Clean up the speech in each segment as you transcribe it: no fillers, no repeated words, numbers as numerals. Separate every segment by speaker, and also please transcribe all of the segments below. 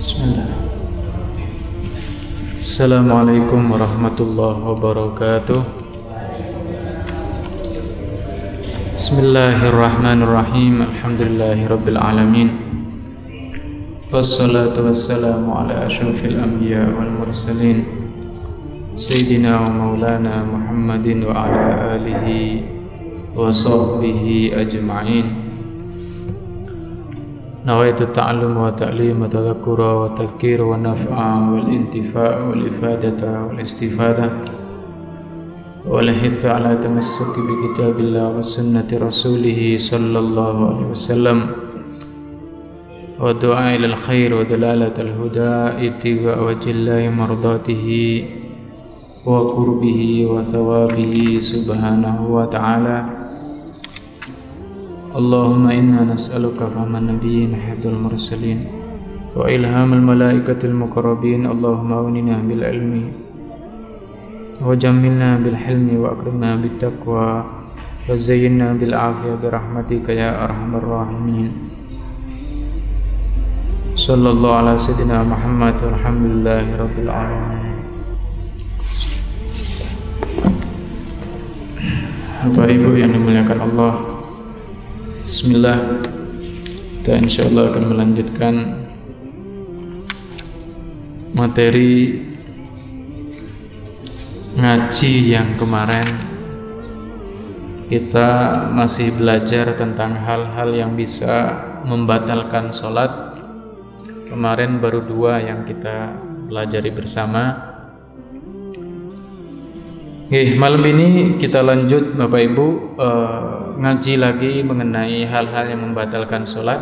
Speaker 1: Bismillah. Assalamualaikum warahmatullahi wabarakatuh. Bismillahirrahmanirrahim. Alhamdulillahirabbil alamin. Wassalatu wassalamu ala asyrafil anbiya wal mursalin Sayyidina wa maulana Muhammadin wa ala alihi wa sahbihi ajma'in. Nawaitu ta'allum wa ta'lim wa tadhakkura wa tadhkir wa naf'a wal intifa' wal ifadata wal istifada wal hitha ala tamassuki bi kitabillah wa sunnati rasulih sallallahu alaihi wasallam wa du'a ila al khair wa dalalat al huda ittiba wa jillahi mardatihi wa qurbihi wa thawabihi subhanahu wa ta'ala. Allahumma inna nas'aluka fahman nabiyyin haddul mursalin wa ilhamul malaikatil muqarrabin. Allahumma awninna bil ilmi wa jammilna bil hilmi wa akrimna bit taqwa wa zayyinna bil afiyah bi rahmatika ya arhamar rahimin. Sallallahu ala sayyidina Muhammad walhamdulillahi rabbil alamin. Bapak Ibu yang dimuliakan Allah, bismillah, kita insyaallah akan melanjutkan materi ngaji yang kemarin. Kita masih belajar tentang hal-hal yang bisa membatalkan sholat. Kemarin baru 2 yang kita pelajari bersama. Malam ini kita lanjut Bapak Ibu, ngaji lagi mengenai hal-hal yang membatalkan sholat.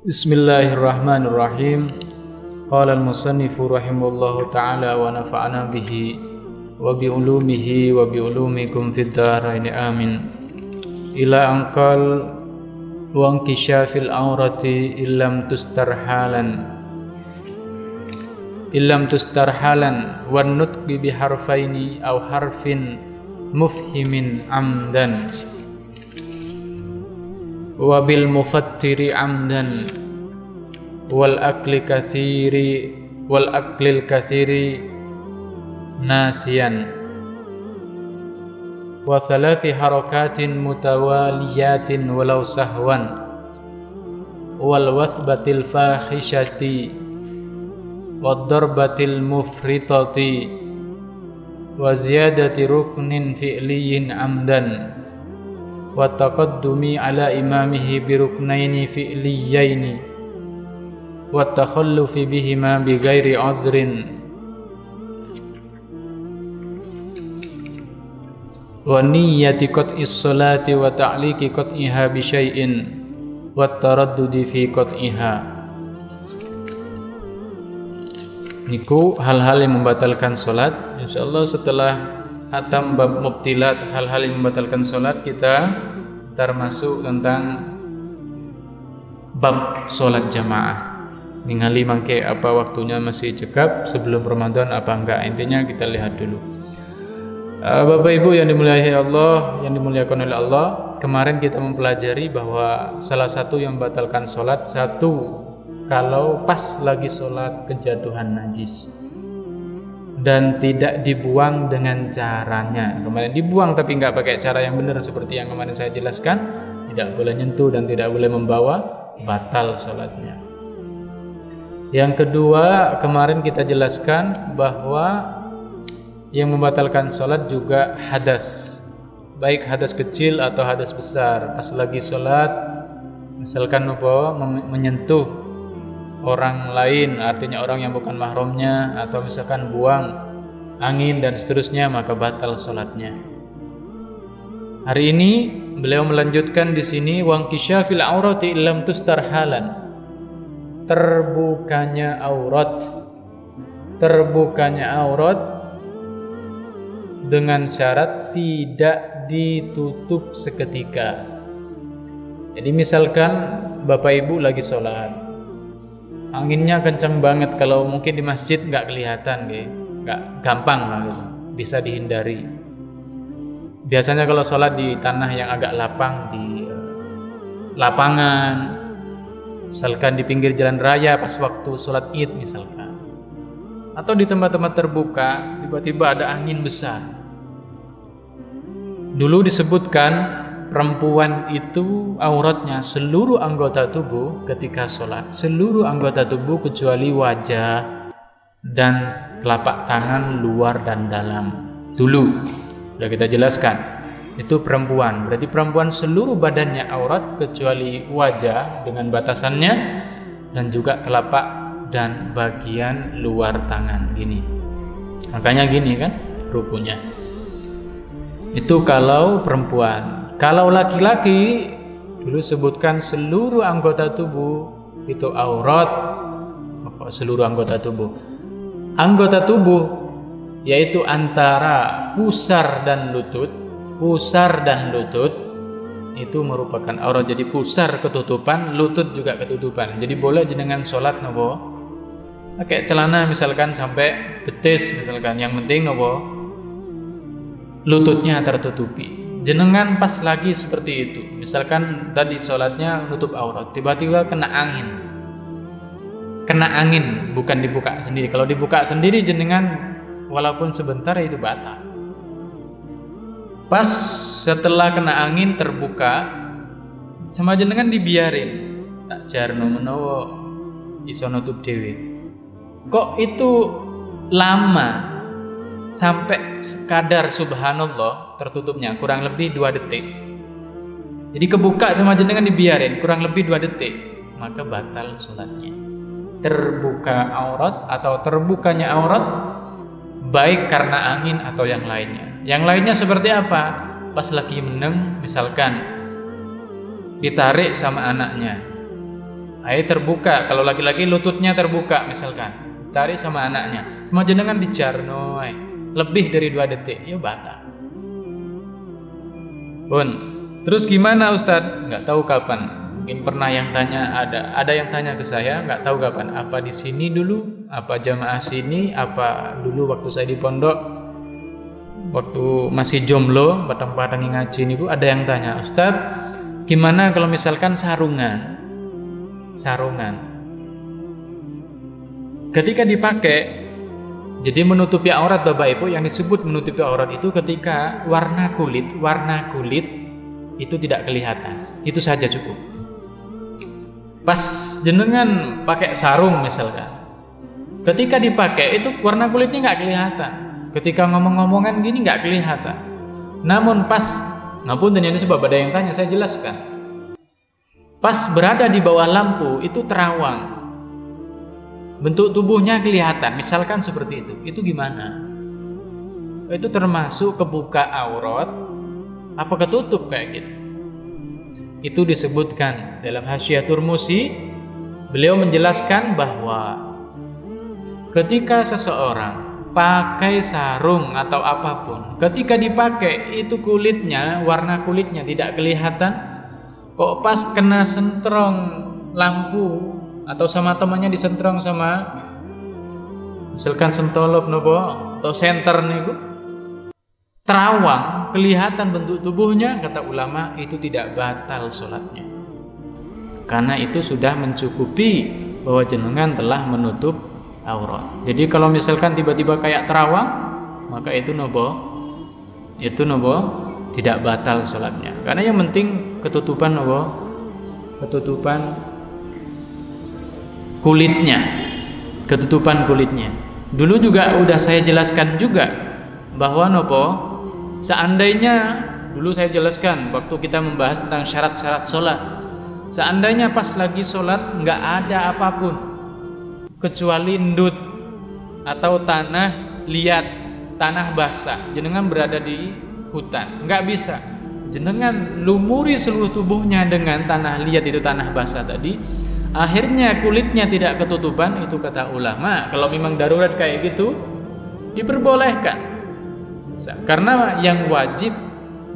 Speaker 1: Bismillahirrahmanirrahim. Qala al-musannifu rahimahullahu ta'ala wa nafa'ana bihi wa bi ulumihi wa bi ulumikum fid dharain amin. Ila anqal wa inkishafil aurati illam tustarhalan wan nutqi bi harfaini aw harfin mufhimin amdan wa bil mufattiri amdan wal aklil kathiri nasiyan wa thalathi harakatin mutawaliyatin walau sahwan wal wathbatil fahishati wad darbatil mufritati wa ziyadati ruknin fi'liyin amdan wa taqaddumi ala imamihi bi ruknaini fi'liyaini wa takhallufi bihima bi ghairi udhrin wa niyyati qat'is salati wa ta'liqi qat'iha bi syai'in wa taraddudi fi qat'iha. Niku hal-hal yang membatalkan sholat. Insyaallah setelah hatam bab mubtilat hal-hal yang membatalkan sholat, kita termasuk tentang bab sholat jamaah. Ningali mangke apa waktunya masih cekap sebelum Ramadan apa enggak, intinya kita lihat dulu. Bapak Ibu yang dimuliakan Allah, yang dimuliakan oleh Allah, kemarin kita mempelajari bahwa salah satu yang membatalkan sholat, satu, kalau pas lagi sholat kejatuhan najis dan tidak dibuang dengan caranya. Kemarin dibuang tapi nggak pakai cara yang benar seperti yang kemarin saya jelaskan, tidak boleh nyentuh dan tidak boleh membawa, batal sholatnya. Yang kedua, kemarin kita jelaskan bahwa yang membatalkan sholat juga hadas, baik hadas kecil atau hadas besar. Pas lagi sholat, misalkan menyentuh orang lain, artinya orang yang bukan mahramnya, atau misalkan buang angin dan seterusnya, maka batal sholatnya. Hari ini beliau melanjutkan di sini wangkisyafil aurati illam tustar halan. Terbukanya aurat dengan syarat tidak ditutup seketika. Jadi misalkan Bapak Ibu lagi sholat, anginnya kencang banget, kalau mungkin di masjid nggak kelihatan, nggak gampang lah gitu, bisa dihindari. Biasanya kalau sholat di tanah yang agak lapang, di lapangan, misalkan di pinggir jalan raya pas waktu sholat id misalkan, atau di tempat-tempat terbuka, tiba-tiba ada angin besar. Dulu disebutkan perempuan itu auratnya seluruh anggota tubuh ketika sholat, seluruh anggota tubuh kecuali wajah dan telapak tangan luar dan dalam. Dulu sudah kita jelaskan, itu perempuan, berarti perempuan seluruh badannya aurat kecuali wajah dengan batasannya dan juga telapak dan bagian luar tangan gini. Makanya gini kan rukunya. Itu kalau perempuan. Kalau laki-laki dulu sebutkan seluruh anggota tubuh itu aurat. Seluruh anggota tubuh. Anggota tubuh yaitu antara pusar dan lutut. Pusar dan lutut itu merupakan aurat. Jadi pusar ketutupan, lutut juga ketutupan. Jadi boleh jenengan sholat nopo pakai celana misalkan sampai betis misalkan, yang penting nopo lututnya tertutupi. Jenengan pas lagi seperti itu, misalkan tadi sholatnya nutup aurat, tiba-tiba kena angin, bukan dibuka sendiri. Kalau dibuka sendiri jenengan walaupun sebentar itu batal. Pas setelah kena angin terbuka, sama jenengan dibiarin, tak jarno menawa iso nutup dhewe. Kok itu lama sampai kadar subhanallah tertutupnya kurang lebih 2 detik. Jadi kebuka sama jenengan dibiarin kurang lebih 2 detik, maka batal sholatnya. Terbuka aurat atau terbukanya aurat baik karena angin atau yang lainnya. Yang lainnya seperti apa? Pas lagi meneng misalkan ditarik sama anaknya, air terbuka. Kalau laki-laki lututnya terbuka misalkan, tarik sama anaknya, sama jenengan dijarno lebih dari 2 detik, ya batal. Pun, terus gimana Ustadz? Nggak tahu kapan. Mungkin pernah yang tanya, ada yang tanya ke saya, nggak tahu kapan. Apa di sini dulu? Apa jamaah sini? Apa dulu waktu saya di pondok? Waktu masih jomblo, patang-patang ngaji ini Bu, ada yang tanya, Ustadz, gimana kalau misalkan sarungan? Ketika dipakai, jadi menutupi aurat Bapak Ibu, yang disebut menutupi aurat itu ketika warna kulit itu tidak kelihatan. Itu saja cukup. Pas jenengan pakai sarung misalkan, ketika dipakai itu warna kulitnya nggak kelihatan. Ketika ngomong-ngomongan gini nggak kelihatan. Namun pas, ngapunten ini sebab ada yang tanya, saya jelaskan. Pas berada di bawah lampu itu terawang, bentuk tubuhnya kelihatan, misalkan seperti itu gimana? Itu termasuk kebuka aurat apa ketutup kayak gitu? Itu disebutkan dalam Hasyiatul Musi, beliau menjelaskan bahwa ketika seseorang pakai sarung atau apapun, ketika dipakai itu kulitnya, warna kulitnya tidak kelihatan, kok pas kena sentrong lampu atau sama temannya disentrong sama misalkan sentolop nopo atau senter niku, terawang kelihatan bentuk tubuhnya, kata ulama itu tidak batal sholatnya, karena itu sudah mencukupi bahwa jenengan telah menutup aurat. Jadi kalau misalkan tiba-tiba kayak terawang, maka itu nopo tidak batal sholatnya, karena yang penting ketutupan nopo, ketutupan kulitnya. Dulu juga udah saya jelaskan juga bahwa nopo, seandainya dulu saya jelaskan waktu kita membahas tentang syarat-syarat sholat, seandainya pas lagi sholat nggak ada apapun kecuali ndut atau tanah liat, tanah basah, jenengan berada di hutan, nggak bisa, jenengan lumuri seluruh tubuhnya dengan tanah liat, itu tanah basah tadi, akhirnya kulitnya tidak ketutupan, itu kata ulama kalau memang darurat kayak gitu diperbolehkan, karena yang wajib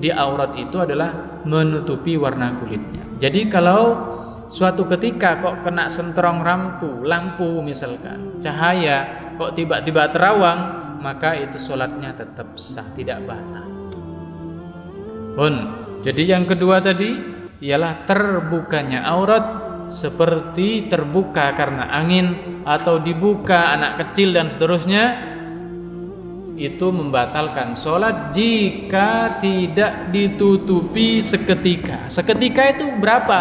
Speaker 1: di aurat itu adalah menutupi warna kulitnya. Jadi kalau suatu ketika kok kena sentrong lampu misalkan, cahaya kok tiba-tiba terawang, maka itu sholatnya tetap sah, tidak batal. Jadi yang kedua tadi ialah terbukanya aurat seperti terbuka karena angin atau dibuka anak kecil dan seterusnya, itu membatalkan sholat jika tidak ditutupi seketika. Seketika itu berapa?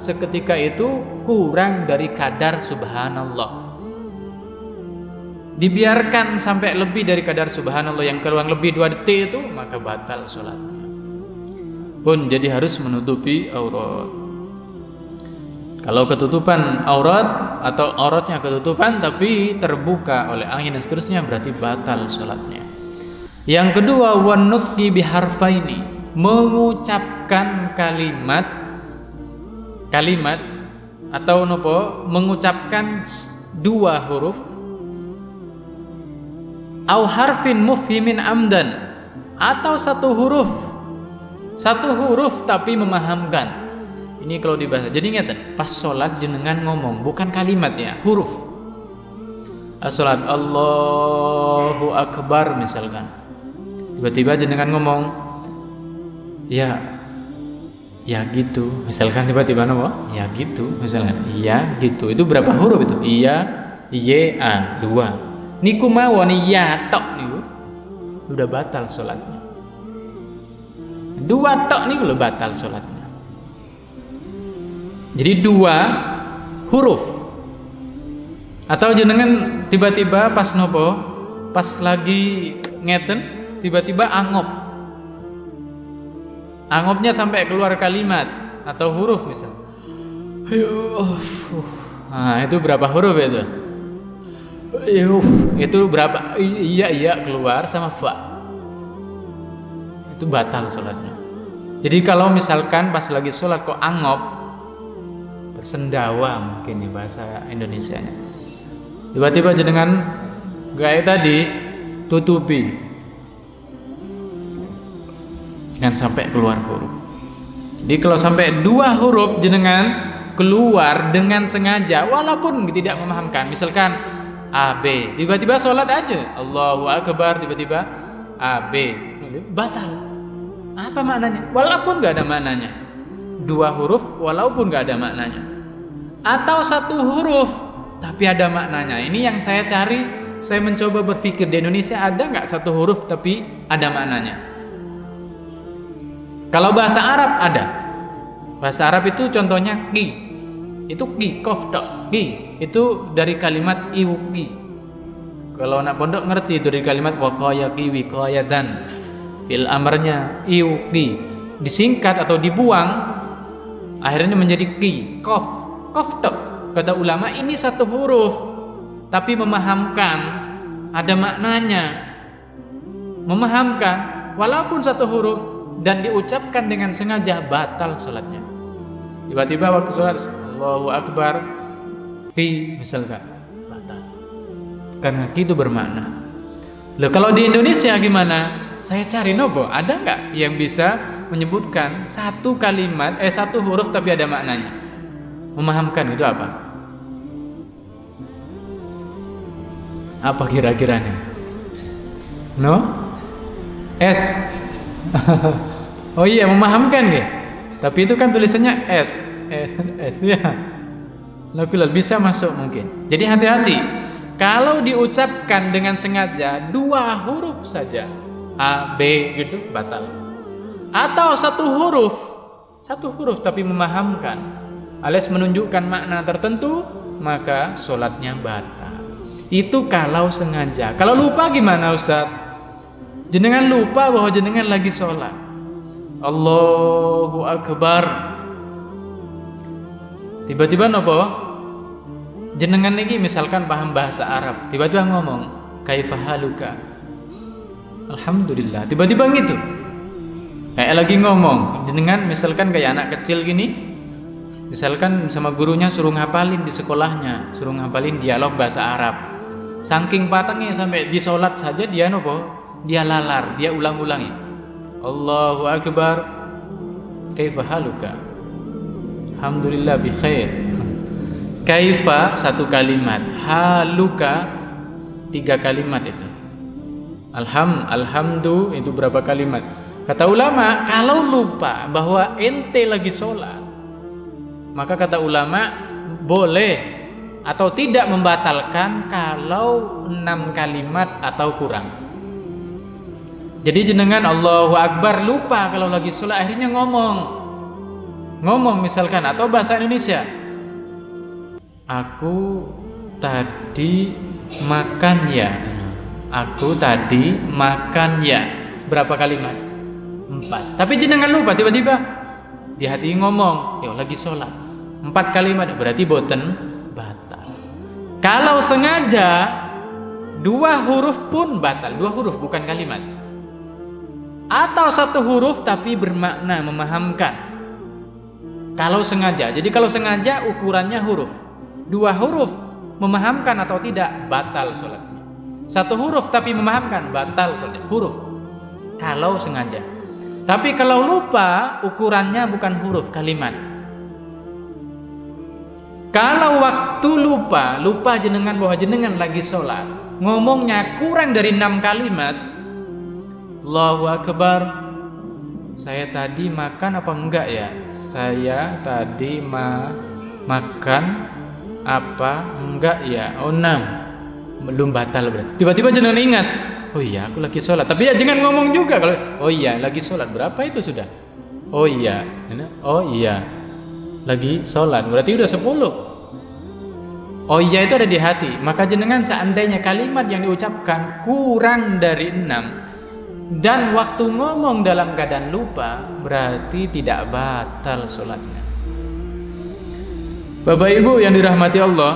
Speaker 1: Seketika itu kurang dari kadar subhanallah. Dibiarkan sampai lebih dari kadar subhanallah yang kurang lebih 2 detik itu, maka batal sholatnya. Jadi harus menutupi aurat. Kalau ketutupan aurat atau auratnya ketutupan tapi terbuka oleh angin dan seterusnya, berarti batal sholatnya. Yang kedua, wanutqi biharfaini, mengucapkan kalimat atau mengucapkan 2 huruf, au harfin mufhimin amdan, atau 1 huruf tapi memahamkan. Ini kalau dibahas. Jadi ingat, pas sholat jenengan ngomong, bukan kalimat ya, huruf. As-sholat Allahu Akbar misalkan, tiba-tiba jenengan ngomong ya gitu misalkan, tiba-tiba ya gitu misalkan, iya gitu, itu berapa huruf itu? Iya, ya, 2 niku mawon ya tok niku udah batal sholatnya. 2 tok niku lho batal sholatnya. Jadi 2 huruf. Atau jenengan tiba-tiba pas lagi ngeten, tiba-tiba angopnya sampai keluar kalimat atau huruf misal. Nah, itu berapa huruf itu? Itu berapa? Iya keluar sama fa. Itu batal sholatnya. Jadi kalau misalkan pas lagi sholat kok angop, bersendawa mungkin nih bahasa Indonesianya, tiba-tiba jenengan gaya tadi tutupi jangan sampai keluar huruf. Jadi kalau sampai 2 huruf jenengan keluar dengan sengaja walaupun tidak memahamkan, misalkan A B, tiba-tiba sholat aja Allahu Akbar, tiba-tiba A B, batal. Apa maknanya? Walaupun gak ada maknanya. 2 huruf walaupun gak ada maknanya, atau 1 huruf tapi ada maknanya. Ini yang saya cari. Saya mencoba berpikir di Indonesia ada nggak 1 huruf tapi ada maknanya. Kalau bahasa Arab ada. Bahasa Arab itu contohnya ki, itu ki, kof tok, ki itu dari kalimat iwki. Kalau anak pondok ngerti itu dari kalimat waqayaki wiqayatan, fil amarnya iwki, disingkat atau dibuang akhirnya menjadi ki, kof tok. Kata ulama ini 1 huruf tapi memahamkan, ada maknanya, memahamkan walaupun 1 huruf dan diucapkan dengan sengaja, batal sholatnya. Tiba-tiba waktu sholat Allahu Akbar ki misalkan, batal karena ki itu bermakna. Loh, kalau di Indonesia gimana? Saya cari ada nggak yang bisa menyebutkan 1 kalimat 1 huruf tapi ada maknanya, memahamkan? Itu apa? Apa kira-kiranya? S. Oh iya, memahamkan ya. Tapi itu kan tulisannya S ya. Lakulal bisa masuk mungkin. Jadi hati-hati. Kalau diucapkan dengan sengaja 2 huruf saja, A, B gitu, batal. Atau 1 huruf tapi memahamkan, alias menunjukkan makna tertentu, maka sholatnya batal. Itu kalau sengaja. Kalau lupa gimana Ustaz? Jenengan lupa bahwa jenengan lagi sholat, Allahu Akbar, tiba-tiba jenengan ini misalkan paham bahasa Arab, tiba-tiba ngomong kaifa haluka, alhamdulillah, tiba-tiba gitu. Kayak lagi ngomong, dengan misalkan kayak anak kecil gini, misalkan sama gurunya suruh ngapalin di sekolahnya, suruh ngapalin dialog bahasa Arab. Saking patangnya sampai di sholat saja dia nopo, dia lalar, dia ulang-ulangi. Allahu Akbar, kaifa haluka? Alhamdulillah bi khair. Kaifa satu kalimat, haluka 3 kalimat itu. Alhamdu itu berapa kalimat? Kata ulama, kalau lupa bahwa ente lagi sholat, maka kata ulama boleh atau tidak membatalkan kalau 6 kalimat atau kurang. Jadi jenengan Allahu Akbar lupa kalau lagi sholat, akhirnya ngomong misalkan, atau bahasa Indonesia, aku tadi makan ya, aku tadi makan ya, berapa kalimat? 4. Tapi jenengan lupa, tiba-tiba di hati ngomong, yo lagi sholat, 4 kalimat, berarti boten batal. Kalau sengaja 2 huruf pun batal, 2 huruf bukan kalimat, atau 1 huruf tapi bermakna memahamkan. Kalau sengaja, jadi kalau sengaja ukurannya huruf, 2 huruf memahamkan atau tidak, batal sholatnya. 1 huruf tapi memahamkan, batal sholatnya, huruf kalau sengaja. Tapi kalau lupa, ukurannya bukan huruf, kalimat. Kalau waktu lupa jenengan bahwa jenengan lagi sholat, ngomongnya kurang dari 6 kalimat, Allahu Akbar, saya tadi makan apa enggak ya? Saya tadi makan apa enggak ya? Oh 6, belum batal berarti. Tiba-tiba jenengan ingat, oh iya aku lagi sholat. Tapi ya jangan ngomong juga kalau oh iya lagi sholat, berapa itu sudah? Oh iya lagi sholat, berarti udah 10. Oh iya itu ada di hati. Maka jenengan seandainya kalimat yang diucapkan kurang dari 6 dan waktu ngomong dalam keadaan lupa, berarti tidak batal sholatnya. Bapak Ibu yang dirahmati Allah,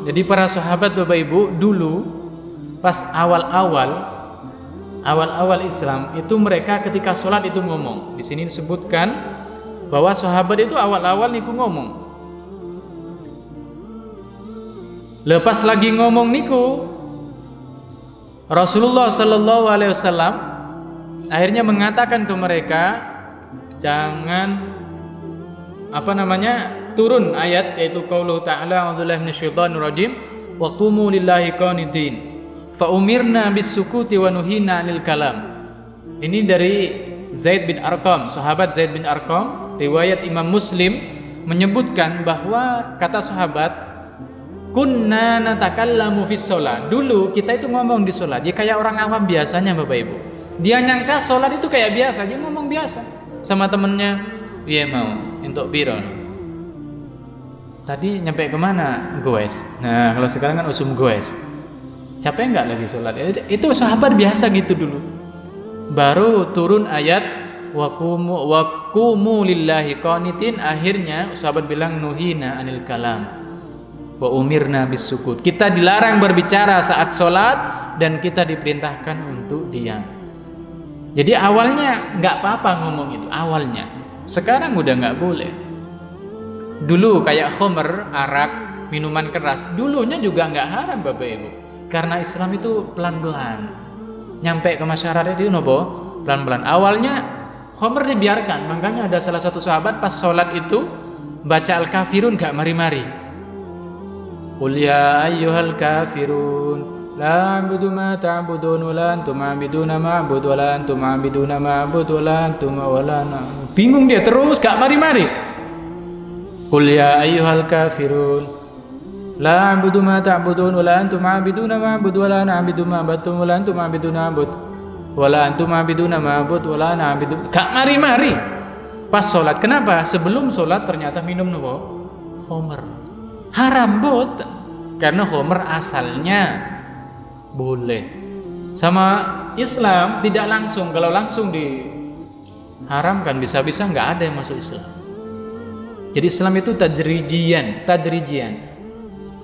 Speaker 1: jadi para sahabat Bapak Ibu dulu pas awal-awal Islam itu mereka ketika sholat itu ngomong. Di sini disebutkan bahwa sahabat itu awal-awal niku ngomong. Lepas lagi ngomong niku, Rasulullah Sallallahu Alaihi Wasallam akhirnya mengatakan ke mereka, jangan turun ayat yaitu qauluhu ta'ala a'udzubillahi minasyaitonir rajim wa qumu lillahi qanitin. Fa umirna bis-sukuti wa nuhina 'anil kalam. Ini dari Zaid bin Arqam, sahabat Zaid bin Arqam, riwayat Imam Muslim menyebutkan bahwa kata sahabat, kunna natakallamu fis shalah. Dulu kita itu ngomong di salat, ya kayak orang awam biasanya Bapak Ibu. Dia nyangka salat itu kayak biasa, dia ngomong biasa sama temennya, "Piye mau entuk piro?" Tadi nyampe kemana? Goes. Nah, kalau sekarang kan usum goes. Capek nggak lagi sholat? Itu sahabat biasa gitu dulu. Baru turun ayat waqumu lillahi qanitin, akhirnya sahabat bilang nuhina anil kalam wa umirna bisukut. Kita dilarang berbicara saat sholat dan kita diperintahkan untuk diam. Jadi awalnya nggak apa-apa ngomong itu awalnya. Sekarang udah nggak boleh. Dulu kayak khamr, arak, minuman keras, dulunya juga nggak haram Bapak Ibu. Karena Islam itu pelan-pelan nyampe ke masyarakat itu pelan-pelan. Awalnya khamr dibiarkan, makanya ada salah satu sahabat pas sholat itu baca Al-Kafirun gak mari-mari. Qul ya ayyuhal kafirun la a'budu ma ta'budun wa la antum a'buduna ma a'budu wa la antum a'buduna ma a'budu wa la antum wa la. Bingung dia terus gak mari-mari. Qul ya ayyuhal kafirun la a'budu ma ta'budun wa la antum a'buduna ma a'budu wa la na'budu ma a'budtum wa la antum a'buduna wa la antum a'buduna ma a'budu wa la na'budu. Gak mari-mari pas sholat. Kenapa? Sebelum sholat ternyata minum khamr. Haram bot. Karena khamr asalnya boleh. Sama Islam tidak langsung. Kalau langsung diharamkan bisa-bisa nggak ada yang masuk Islam. Jadi Islam itu tadrijian,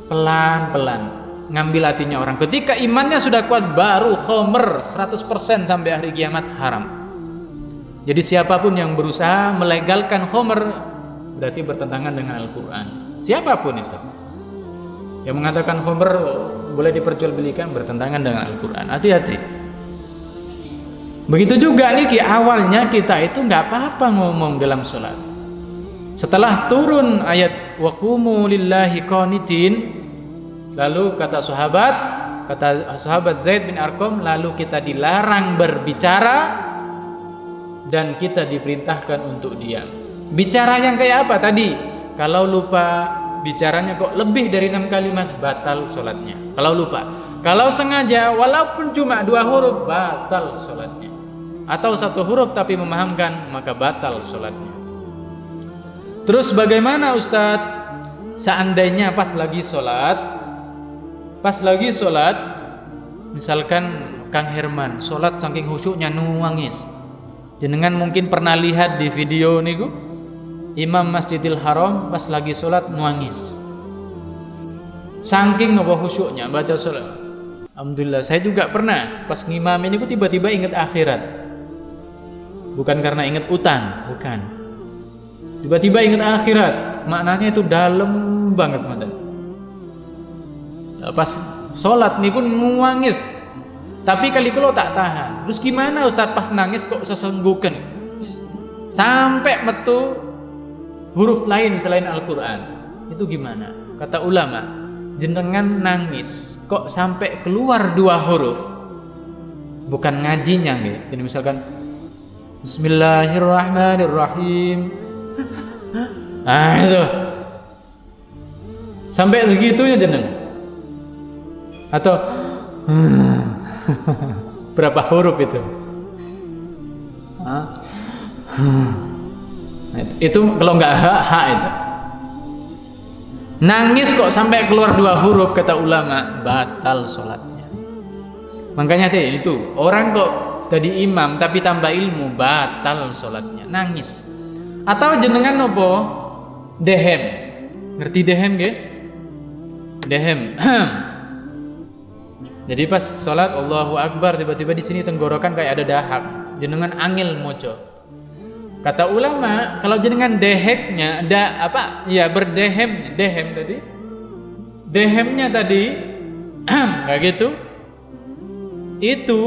Speaker 1: pelan-pelan ngambil hatinya orang. Ketika imannya sudah kuat baru khamr 100% sampai hari kiamat haram. Jadi siapapun yang berusaha melegalkan khamr berarti bertentangan dengan Al-Quran. Siapapun itu yang mengatakan khamr boleh diperjualbelikan bertentangan dengan Al-Quran. Hati-hati. Begitu juga nih awalnya kita itu nggak apa-apa ngomong dalam sholat. Setelah turun ayat waqumu lillahi qanitin, lalu kata sahabat Zaid bin Arqam, lalu kita dilarang berbicara dan kita diperintahkan untuk diam. Bicara yang kayak apa tadi? Kalau lupa bicaranya kok lebih dari 6 kalimat, batal sholatnya. Kalau lupa. Kalau sengaja walaupun cuma 2 huruf, batal sholatnya. Atau 1 huruf tapi memahamkan, maka batal sholatnya. Terus bagaimana Ustadz? Seandainya pas lagi sholat, misalkan Kang Herman sholat saking khusyuknya nuangis. Jenengan mungkin pernah lihat di video niku, Imam Masjidil Haram pas lagi sholat nuangis. Saking nopo khusyuknya baca sholat. Alhamdulillah, saya juga pernah pas ngimam ini tiba-tiba ingat akhirat. Bukan karena ingat utang, bukan. Tiba-tiba ingat akhirat, maknanya itu dalam banget mantan. Pas sholat niku nuangis, tapi kali kalau tak tahan. Terus gimana Ustadz pas nangis kok sesenggukan? Sampai metu huruf lain selain Al-Quran. Itu gimana? Kata ulama, jenengan nangis kok sampai keluar 2 huruf, bukan ngajinya gitu. Jadi misalkan Bismillahirrahmanirrahim. Itu sampai segitunya jeneng. Atau berapa huruf itu? Itu kalau nggak ha itu. Nangis kok sampai keluar 2 huruf, kata ulama, batal sholatnya. Makanya itu orang kok jadi imam tapi tambah ilmu, batal sholatnya. Nangis. Atau jenengan nopo dehem. Ngerti dehem nggih? Dehem. Jadi pas sholat Allahu Akbar, tiba-tiba di sini tenggorokan kayak ada dahak. Jenengan angil moco. Kata ulama, kalau jenengan deheknya ada apa? Ya berdehem, dehem tadi. Dehemnya tadi kayak gitu. Itu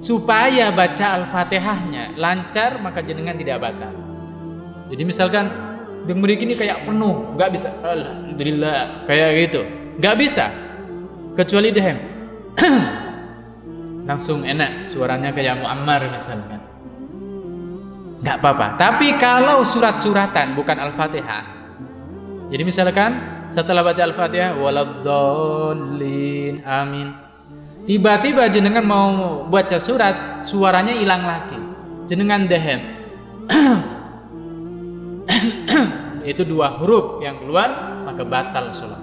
Speaker 1: supaya baca Al-Fatihahnya lancar, maka jenengan tidak batal. Jadi misalkan demuri ini kayak penuh, nggak bisa. Alhamdulillah kayak gitu, nggak bisa. Kecuali dehem, langsung enak suaranya kayak Muammar misalkan, nggak apa-apa. Tapi kalau surat-suratan bukan Al-Fatihah, jadi misalkan setelah baca Al-Fatihah waladdallin amin, tiba-tiba jenengan mau baca surat, suaranya hilang lagi, jenengan dehem. Itu 2 huruf yang keluar, maka batal sholat.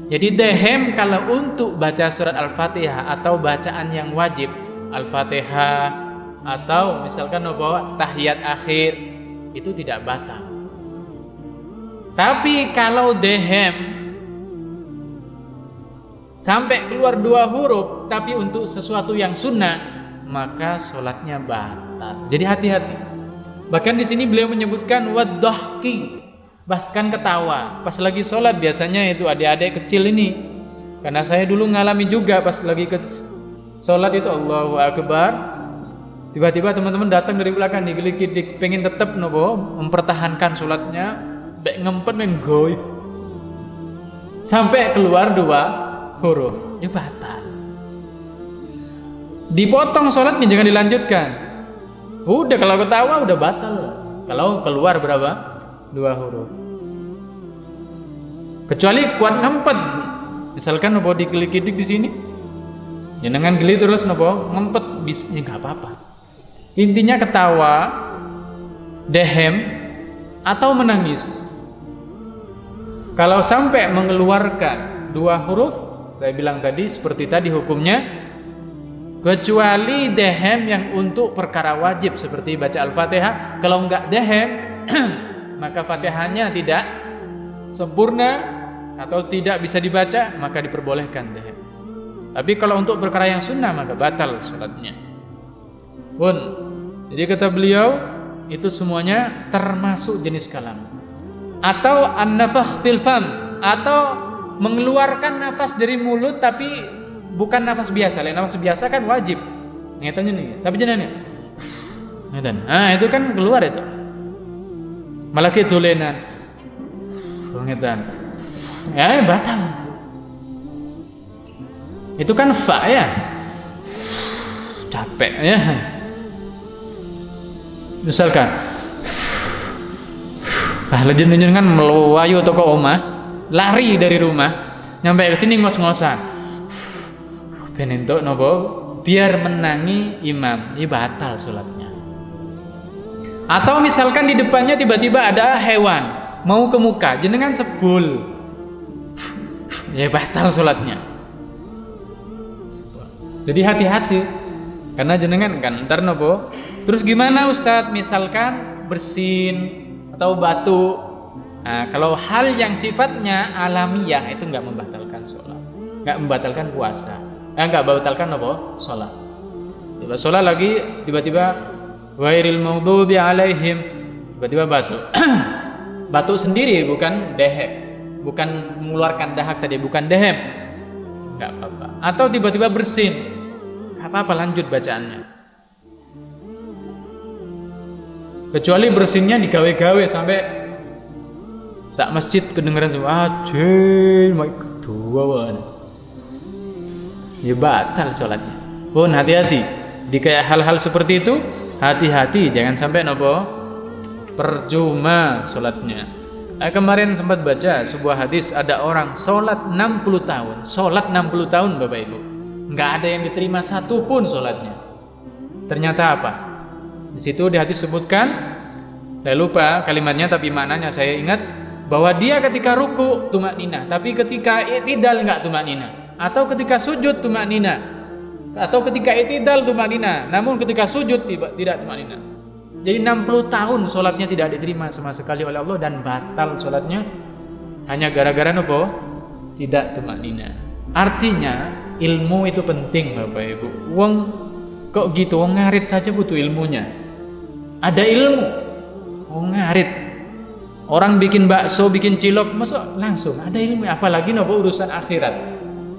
Speaker 1: Jadi dehem kalau untuk baca surat Al-Fatihah atau bacaan yang wajib, Al-Fatihah atau misalkan bawa tahiyat akhir, itu tidak batal. Tapi kalau dehem sampai keluar 2 huruf tapi untuk sesuatu yang sunnah, maka sholatnya batal. Jadi hati-hati. Bahkan di sini beliau menyebutkan wadhahki, bahkan ketawa. Pas lagi sholat biasanya itu adik-adik kecil ini, karena saya dulu ngalami juga pas lagi sholat itu Allahu Akbar, tiba-tiba teman-teman datang dari belakang digilik-gilik, pengen tetap mempertahankan sholatnya, baik ngempet menggoy sampai keluar 2 huruf, ya batal. Dipotong sholatnya, jangan dilanjutkan. Udah kalau ketawa udah batal. Kalau keluar berapa? 2 huruf. Kecuali kuat ngempet. Misalkan nopo digelik-gelik di sini, jangan geli terus nopo ngempet, bisa ya nggak apa-apa. Intinya ketawa, dehem atau menangis. Kalau sampai mengeluarkan 2 huruf, saya bilang tadi seperti tadi hukumnya. Kecuali dehem yang untuk perkara wajib seperti baca Al-Fatihah. Kalau enggak dehem, maka Fatihahnya tidak sempurna atau tidak bisa dibaca, maka diperbolehkan dehem. Tapi kalau untuk perkara yang sunnah, maka batal sholatnya. Pun Jadi kata beliau itu semuanya termasuk jenis kalam. Atau an-nafakh fil fam, atau mengeluarkan nafas dari mulut tapi bukan nafas biasa. Nafas biasa kan wajib. Ngetannya nih, tapi jangan nih. Ngetan. Itu kan keluar itu. Malah kedolenan. Ngetan. Ya batal. Itu kan fa ya. Capek ya. Misalkan lejen kan melayu toko omah, lari dari rumah, nyampe ke sini ngos-ngosan. Ben entuk nopo? Biar menangi imam, ini batal sholatnya. Atau misalkan di depannya tiba-tiba ada hewan mau ke muka, jenengan sebul, ya batal sholatnya. Jadi hati-hati, karena jenengan kan ntar nopo. Terus gimana Ustadz? Misalkan bersin atau batu. Nah, kalau hal yang sifatnya alamiah itu nggak membatalkan sholat, nggak membatalkan puasa, nggak membatalkan apa? Sholat. Tiba sholat lagi tiba-tiba ghairil maghdubi alaihim, tiba-tiba batu. Batu sendiri bukan dehek, bukan mengeluarkan dahak tadi, bukan dehem, nggak apa-apa. Atau tiba-tiba bersin, nggak apa-apa, lanjut bacaannya. Kecuali bersinnya digawe-gawe sampai sak masjid kedengeran semua my kedua ya batal sholatnya. Pun hati-hati di kayak hal-hal seperti itu, hati-hati jangan sampai nopo percuma sholatnya. Kemarin sempat baca sebuah hadis, ada orang sholat 60 tahun, sholat 60 tahun Bapak Ibu, nggak ada yang diterima satu pun sholatnya. Ternyata apa? Di situ di hadis sebutkan, saya lupa kalimatnya tapi maknanya saya ingat, bahwa dia ketika ruku tumakninah, tapi ketika i'tidal enggak tumakninah, atau ketika sujud tumakninah, atau ketika i'tidal tumakninah, namun ketika sujud tidak tumakninah. Jadi 60 tahun sholatnya tidak diterima sama sekali oleh Allah dan batal sholatnya hanya gara-gara nopo? Tidak tumakninah. Artinya ilmu itu penting Bapak Ibu. Wong kok gitu, wong ngarit saja butuh ilmunya. Ada ilmu, wong ngarit. Orang bikin bakso, bikin cilok, masuk langsung ada ilmu. Apalagi nopo urusan akhirat,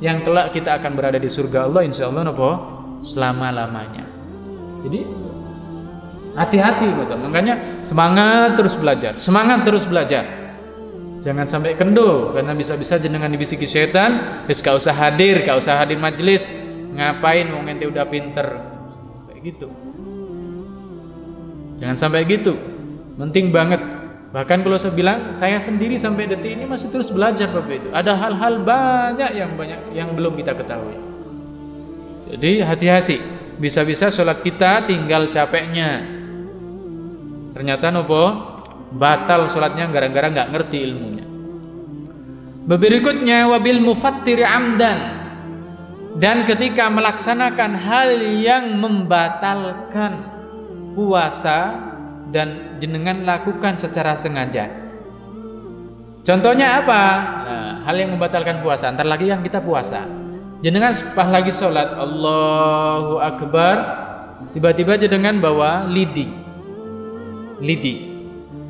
Speaker 1: yang kelak kita akan berada di surga Allah, insya Allah nopo selama-lamanya. Jadi hati-hati betul. Makanya semangat terus belajar, semangat terus belajar. Jangan sampai kendo, karena bisa-bisa jenengan dibisiki setan, wis gak usah hadir majelis, ngapain wong ente udah pinter, kayak gitu. Jangan sampai gitu, penting banget. Bahkan kalau saya bilang, saya sendiri sampai detik ini masih terus belajar Bapak itu. Ada hal-hal banyak yang belum kita ketahui. Jadi hati-hati, bisa-bisa sholat kita tinggal capeknya. Ternyata nopo batal sholatnya gara-gara nggak ngerti ilmunya. Berikutnya wabil mufattiri amdan, dan ketika melaksanakan hal yang membatalkan puasa dan jenengan lakukan secara sengaja. Contohnya apa? Nah, hal yang membatalkan puasa. Ntar lagi kan kita puasa. Jenengan pas lagi sholat Allahu Akbar, tiba-tiba jenengan bawa lidi.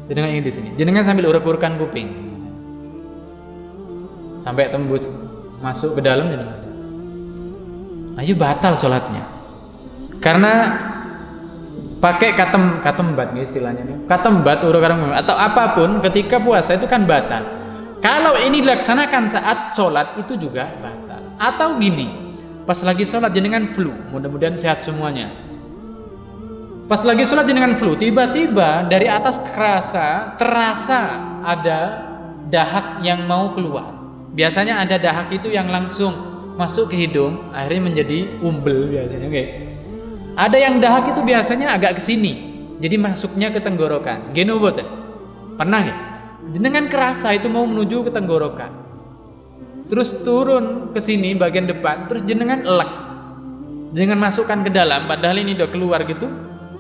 Speaker 1: Jenengan yang di sini. Jenengan sambil urek-urekan kuping sampai tembus masuk ke dalam jenengan. Ayo batal sholatnya. Karena pakai katembat nih istilahnya nih. Katembat atau apapun ketika puasa itu kan batal. Kalau ini dilaksanakan saat sholat itu juga batal. Atau gini, pas lagi sholat jenengan flu, mudah-mudahan sehat semuanya. Pas lagi sholat jenengan flu, tiba-tiba dari atas terasa ada dahak yang mau keluar. Biasanya ada dahak itu yang langsung masuk ke hidung, akhirnya menjadi umbel biasanya kayak. Ada yang dahak itu biasanya agak ke sini, jadi masuknya ke tenggorokan. Gini buat pernah ya? Jenengan kerasa itu mau menuju ke tenggorokan, terus turun ke sini bagian depan, terus jenengan elek, jenengan masukkan ke dalam, padahal ini udah keluar gitu.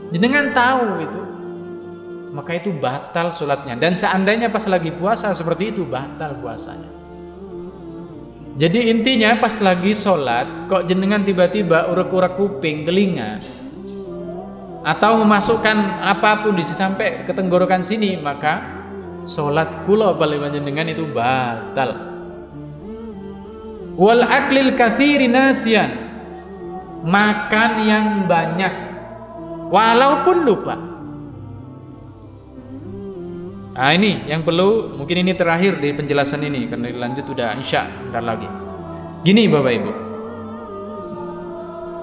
Speaker 1: Jenengan tahu itu, maka itu batal sholatnya. Dan seandainya pas lagi puasa seperti itu, batal puasanya. Jadi intinya pas lagi sholat, kok jenengan tiba-tiba urek-urek kuping, telinga, atau memasukkan apapun di sampai ke tenggorokan sini, maka sholat kula bali panjenengan itu batal. Wal aklil katsiri nasiyan, makan yang banyak walaupun lupa. Nah ini yang perlu, mungkin ini terakhir di penjelasan ini karena dilanjut udah Isya bentar lagi. Gini Bapak Ibu,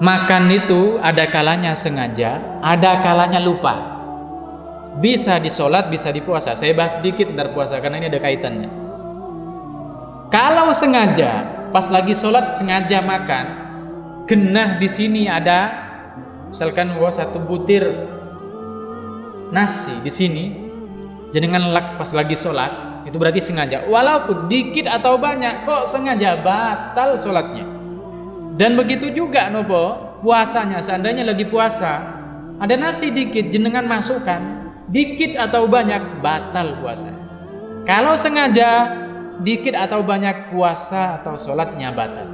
Speaker 1: makan itu ada kalanya sengaja, ada kalanya lupa. Bisa di sholat, bisa di puasa. Saya bahas sedikit ntar puasa karena ini ada kaitannya. Kalau sengaja, pas lagi sholat sengaja makan, genah di sini ada, misalkan satu butir nasi di sini, jenengan lak pas lagi sholat, itu berarti sengaja. Walaupun dikit atau banyak, kok sengaja batal sholatnya. Dan begitu juga nopo puasanya, seandainya lagi puasa, ada nasi dikit, jenengan masukkan, dikit atau banyak, batal puasanya. Kalau sengaja, dikit atau banyak, puasa atau sholatnya batal.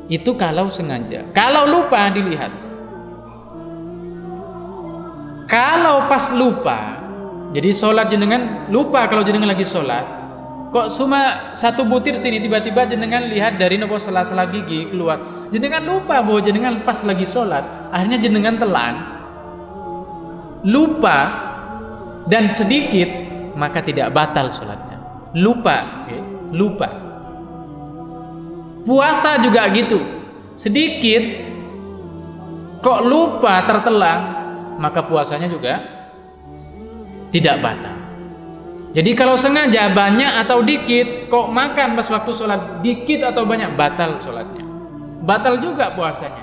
Speaker 1: Itu kalau sengaja. Kalau lupa dilihat. Kalau pas lupa, jadi sholat jenengan lupa, kalau jenengan lagi sholat, kok cuma satu butir sini, tiba-tiba jenengan lihat dari nopo sela-sela gigi keluar. Jenengan lupa bahwa jenengan pas lagi sholat, akhirnya jenengan telan, lupa dan sedikit, maka tidak batal sholatnya. Lupa, okay? Lupa. Puasa juga gitu, sedikit, kok lupa tertelan, maka puasanya juga tidak batal. Jadi kalau sengaja banyak atau dikit, kok makan pas waktu sholat dikit atau banyak, batal sholatnya, batal juga puasanya.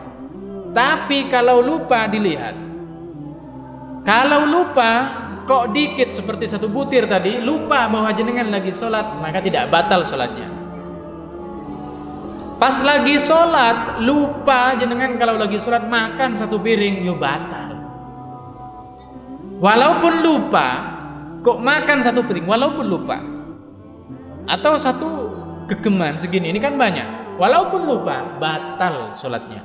Speaker 1: Tapi kalau lupa dilihat, kalau lupa kok dikit seperti satu butir tadi, lupa bahwa jenengan lagi sholat, maka tidak batal sholatnya. Pas lagi sholat lupa jenengan, kalau lagi sholat makan satu piring, yo batal. Walaupun lupa, kok makan satu piring, walaupun lupa, atau satu gegeman segini, ini kan banyak, walaupun lupa, batal sholatnya.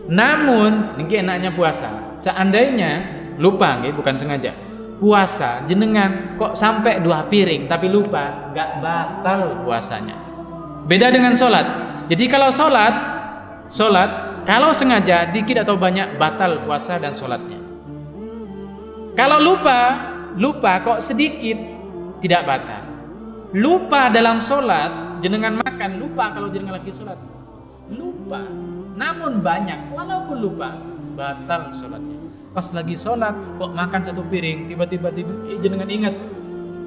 Speaker 1: Namun, ini enaknya puasa, seandainya lupa, bukan sengaja, puasa jenengan kok sampai 2 piring, tapi lupa, nggak batal puasanya. Beda dengan sholat. Jadi kalau sholat, kalau sengaja dikit atau banyak, batal puasa dan sholatnya. Kalau lupa kok sedikit, tidak batal. Lupa dalam sholat, jenengan makan, lupa kalau jenengan lagi sholat, lupa, namun banyak, walaupun lupa, batal sholatnya. Pas lagi sholat, kok makan satu piring, tiba-tiba jenengan ingat,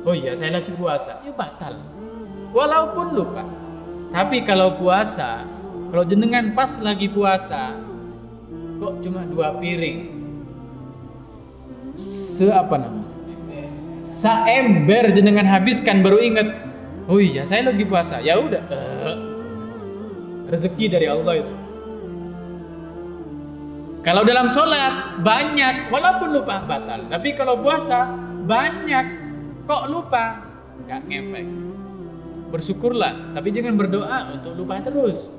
Speaker 1: oh iya saya lagi puasa, ya batal, walaupun lupa. Tapi kalau puasa, kalau jenengan pas lagi puasa, kok cuma 2 piring, seember jenengan habiskan, baru ingat, oh iya saya lagi puasa, ya udah, rezeki dari Allah itu. Kalau dalam sholat banyak, walaupun lupa, batal. Tapi kalau puasa banyak, kok lupa, nggak ngefek. Bersyukurlah, tapi jangan berdoa untuk lupa terus.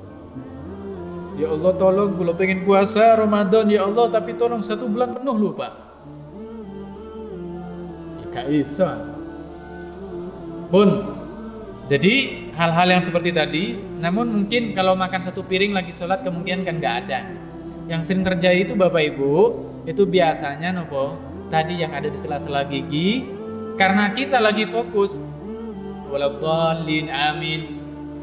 Speaker 1: Ya Allah tolong, kalau pengen puasa Ramadan, ya Allah, tapi tolong 1 bulan penuh lupa. Gak bisa pun. Jadi hal-hal yang seperti tadi. Namun mungkin kalau makan satu piring lagi sholat, kemungkinan kan gak ada. Yang sering terjadi itu Bapak Ibu, itu biasanya nopo tadi yang ada di sela-sela gigi, karena kita lagi fokus waladhdallin amin,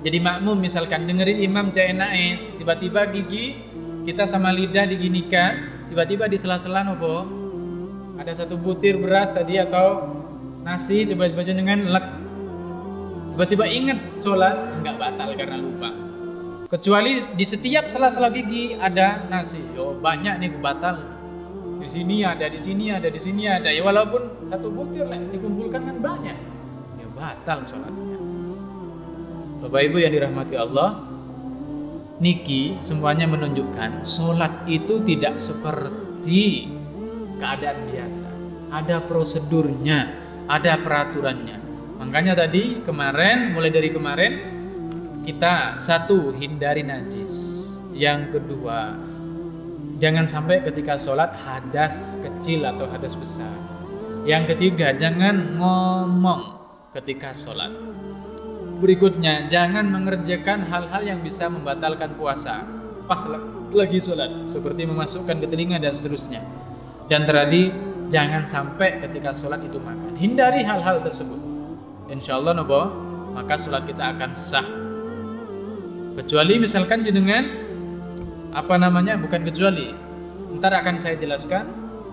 Speaker 1: jadi makmum, misalkan dengerin imam enak, tiba-tiba gigi kita sama lidah diginikan, tiba-tiba di sela-sela nopo ada satu butir beras tadi atau nasi, tiba-tiba dengan lek, tiba-tiba ingat sholat, enggak batal karena lupa. Kecuali di setiap sela-sela gigi ada nasi, yo banyak nih batal. Di sini ada, di sini ada, di sini ada. Ya walaupun satu butir lah dikumpulkan kan banyak, ya batal sholatnya. Bapak Ibu yang dirahmati Allah, niki semuanya menunjukkan sholat itu tidak seperti keadaan biasa. Ada prosedurnya, ada peraturannya. Makanya tadi mulai dari kemarin kita, 1, hindari najis. Yang kedua, jangan sampai ketika sholat hadas kecil atau hadas besar. Yang ketiga, jangan ngomong ketika sholat. Berikutnya, jangan mengerjakan hal-hal yang bisa membatalkan puasa pas lagi sholat, seperti memasukkan ke telinga dan seterusnya. Dan terakhir, jangan sampai ketika sholat itu makan. Hindari hal-hal tersebut. Insya Allah maka sholat kita akan sah. Kecuali misalkan dengan bukan kecuali. Ntar akan saya jelaskan.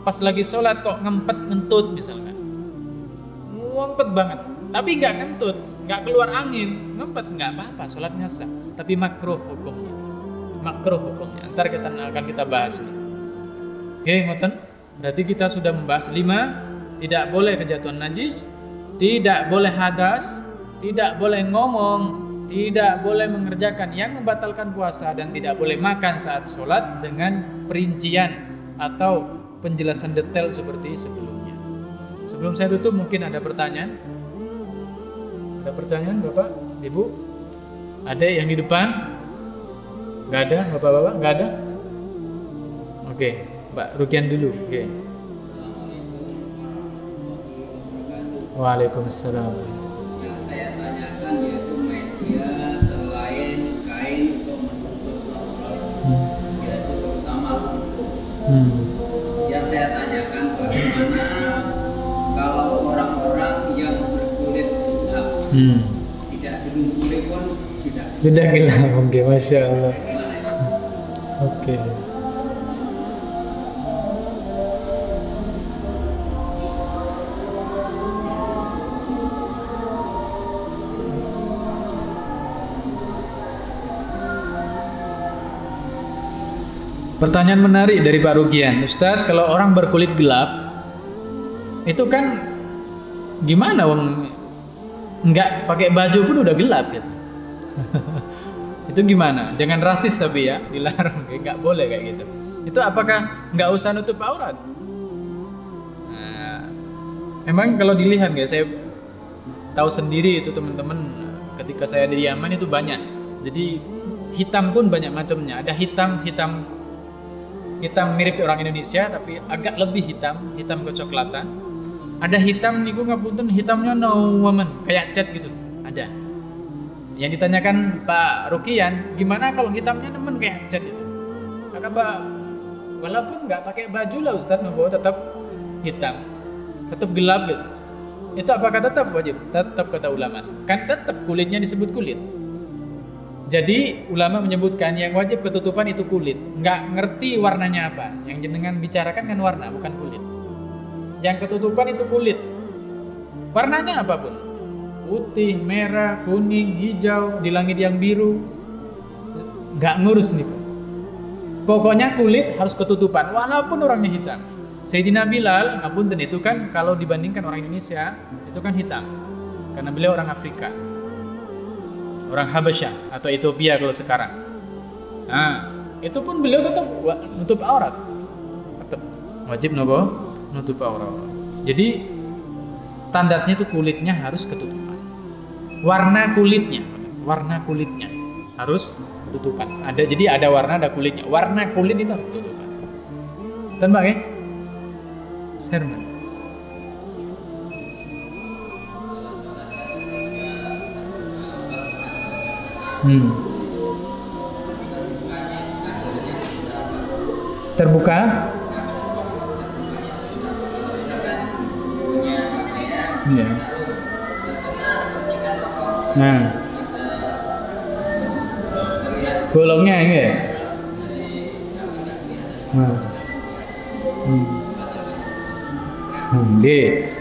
Speaker 1: Pas lagi sholat kok ngentut misalkan, ngempet banget, tapi nggak ngentut, nggak keluar angin, ngempet nggak apa-apa, sholatnya sah. Tapi makruh hukumnya. Ntar akan kita bahas nih. Oke, ngoten. Berarti kita sudah membahas 5. Tidak boleh kejatuhan najis, tidak boleh hadas, tidak boleh ngomong, tidak boleh mengerjakan yang membatalkan puasa, dan tidak boleh makan saat sholat dengan perincian atau penjelasan detail seperti sebelumnya. Sebelum saya tutup, mungkin ada pertanyaan? Ada pertanyaan Bapak, Ibu? Ada yang di depan? Gak ada, Bapak-bapak? Gak ada? Oke, Mbak Rukian dulu. Oke. Waalaikumsalam.
Speaker 2: Yang saya tanyakan yaitu media selain kain untuk menutup aurat, yaitu terutama hukum. Yang saya tanyakan, bagaimana kalau orang-orang yang berkulit gelap, tidak sebelum kulit pun sudah
Speaker 1: gelap. Oke, Masya Allah. Oke. Pertanyaan menarik dari Pak Rukian. Ustadz, kalau orang berkulit gelap itu kan gimana, nggak pakai baju pun udah gelap gitu. Itu gimana? Jangan rasis tapi ya, dilarang, nggak boleh kayak gitu. Itu apakah nggak usah nutup aurat? Nah, emang kalau dilihat nggak, saya tahu sendiri itu teman-teman, ketika saya di Yaman itu banyak. Jadi hitam pun banyak macamnya. Ada hitam mirip orang Indonesia tapi agak lebih hitam kecoklatan. Ada hitam niku ngapunten, hitamnya no woman, kayak cat gitu. Ada. Yang ditanyakan Pak Rukian, gimana kalau hitamnya nemen kayak cat itu? Maka Pak, walaupun nggak pakai baju lah Ustadz, tetap hitam, tetap gelap gitu. Itu apakah tetap wajib? Tetap, kata ulama. Kan tetap kulitnya disebut kulit. Jadi ulama menyebutkan yang wajib ketutupan itu kulit. Nggak ngerti warnanya apa. Yang jenengan bicarakan kan warna, bukan kulit. Yang ketutupan itu kulit. Warnanya apapun. Putih, merah, kuning, hijau, di langit yang biru. Nggak ngurus nih. Pokoknya kulit harus ketutupan, walaupun orangnya hitam. Sayyidina Bilal, ngapunten, itu kan kalau dibandingkan orang Indonesia, itu kan hitam. Karena beliau orang Afrika. Orang Habasyah atau Ethiopia kalau sekarang. Nah, itu pun beliau tetap nutup aurat. Tetap wajib nutup aurat. Jadi standarnya itu kulitnya harus ketutupan. Warna kulitnya harus ketutupan. Jadi ada warna, ada kulitnya. Warna kulit itu harus ketutupan. Tembak ya? Herman. Terbuka. Iya. Nah, golongnya ini ya.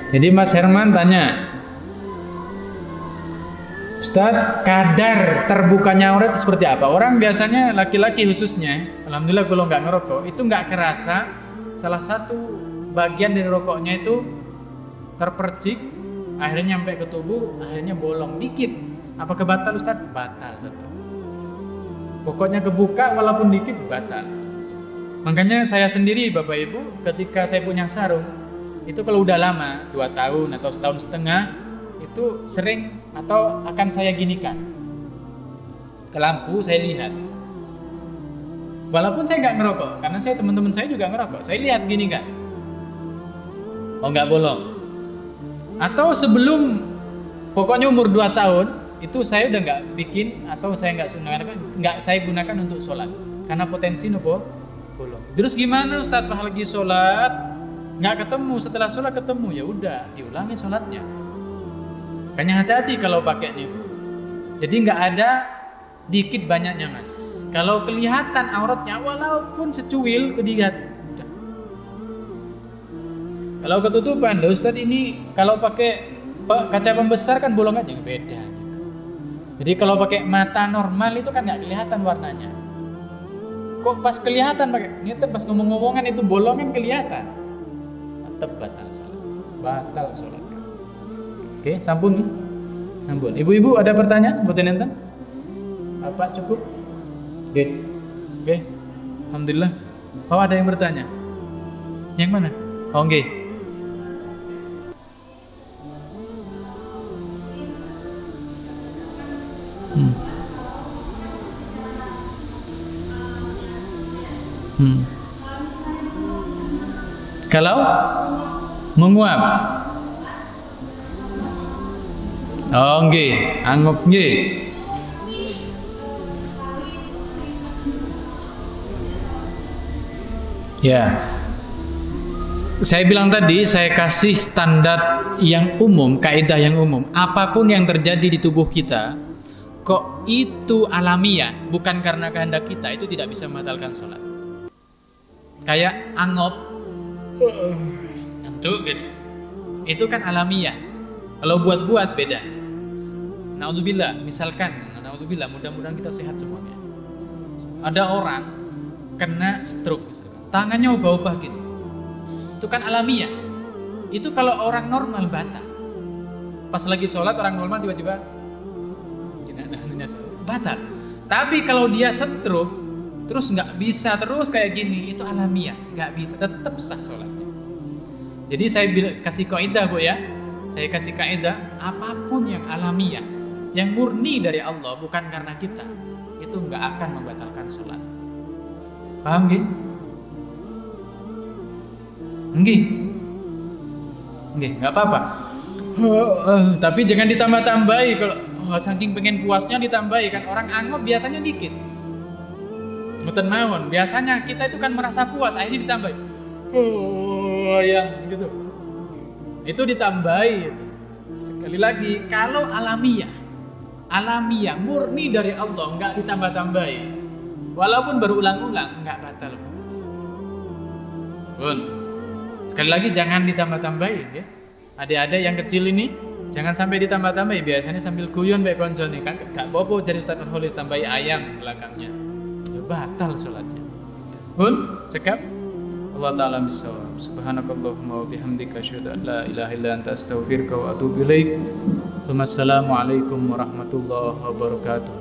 Speaker 1: Jadi Mas Herman tanya, Ustadz, kadar terbukanya aurat itu seperti apa? Orang biasanya, laki-laki khususnya, alhamdulillah kalau nggak ngerokok, itu nggak kerasa salah satu bagian dari rokoknya itu terpercik, akhirnya nyampe ke tubuh, akhirnya bolong dikit. Apakah batal Ustadz? Batal tetap. Pokoknya kebuka walaupun dikit batal. Makanya saya sendiri Bapak Ibu, ketika saya punya sarung, itu kalau udah lama, 2 tahun atau setahun setengah, itu sering atau akan saya ginikan ke lampu, saya lihat Walaupun saya nggak ngerokok, karena saya teman-teman saya juga ngerokok. Saya lihat gini kan, oh nggak bolong. Atau sebelum, pokoknya umur 2 tahun itu saya udah nggak bikin atau saya nggak saya gunakan untuk sholat, karena potensi nopo bolong. Terus gimana Ustadz, pas lagi sholat nggak ketemu, setelah sholat ketemu, ya udah diulangi sholatnya. Kayaknya hati-hati kalau pakainya itu. Jadi nggak ada dikit banyaknya mas. Kalau kelihatan auratnya walaupun secuil dilihat. Kalau ketutupan, loh Ustadz ini kalau pakai kaca pembesar kan bolongannya beda. Jadi kalau pakai mata normal itu kan nggak kelihatan warnanya. Kok pas kelihatan pakai ini pas ngomong-ngomongan itu bolongan kelihatan. Tetap batal sholat. Batal sholat. Oke, sampun nih. Sampun. Ibu-ibu ada pertanyaan buat enten? Apa cukup? Oke. Alhamdulillah. Oh, ada yang bertanya. Yang mana? Oh, nggih. Kalau menguap. Oh nggih, anggap nggih. Ya. Saya bilang tadi, saya kasih standar yang umum, kaidah yang umum. Apapun yang terjadi di tubuh kita, kok itu alamiah, bukan karena kehendak kita, itu tidak bisa membatalkan sholat. Kayak angop, ngantuk gitu, itu kan alamiah. Kalau buat-buat beda. Naudzubillah, misalkan, naudzubillah, mudah-mudahan kita sehat semuanya. Ada orang kena stroke, misalkan, tangannya ubah-ubah gitu. Itu kan alamiah. Itu kalau orang normal batal. Pas lagi sholat orang normal tiba-tiba batal. Tapi kalau dia stroke terus nggak bisa terus kayak gini, itu alamiah, nggak bisa, tetap sah sholatnya. Jadi saya kasih kaidah Bu ya, saya kasih kaidah apapun yang alamiah, yang murni dari Allah bukan karena kita, itu nggak akan membatalkan sholat. Paham gitu? Nggih, nggak apa-apa. Tapi jangan ditambah-tambahi. Kalau saking pengen puasnya ditambahi kan, orang anggap biasanya dikit. Mboten mawon, biasanya kita itu kan merasa puas, akhirnya ditambahi. Yang gitu. Itu ditambahi itu. Sekali lagi, kalau alamiah murni dari Allah, nggak ditambah-tambahi. Walaupun berulang-ulang, nggak batal. Bun. Sekali lagi jangan ditambah-tambahin ya. Adik-adik yang kecil ini jangan sampai ditambah-tambahin. Biasanya sambil guyon baik konco nih kan gak apa-apa jadi Ustaz Nurholis tambahi ayam belakangnya. Ya batal sholatnya. Bun, cekap. Allah taala bisawab. Subhanakallahumma wa bihamdika asyhadu an la ilaha illa anta astaghfiruka wa atubu ilaik. Wassalamualaikum warahmatullahi wabarakatuh.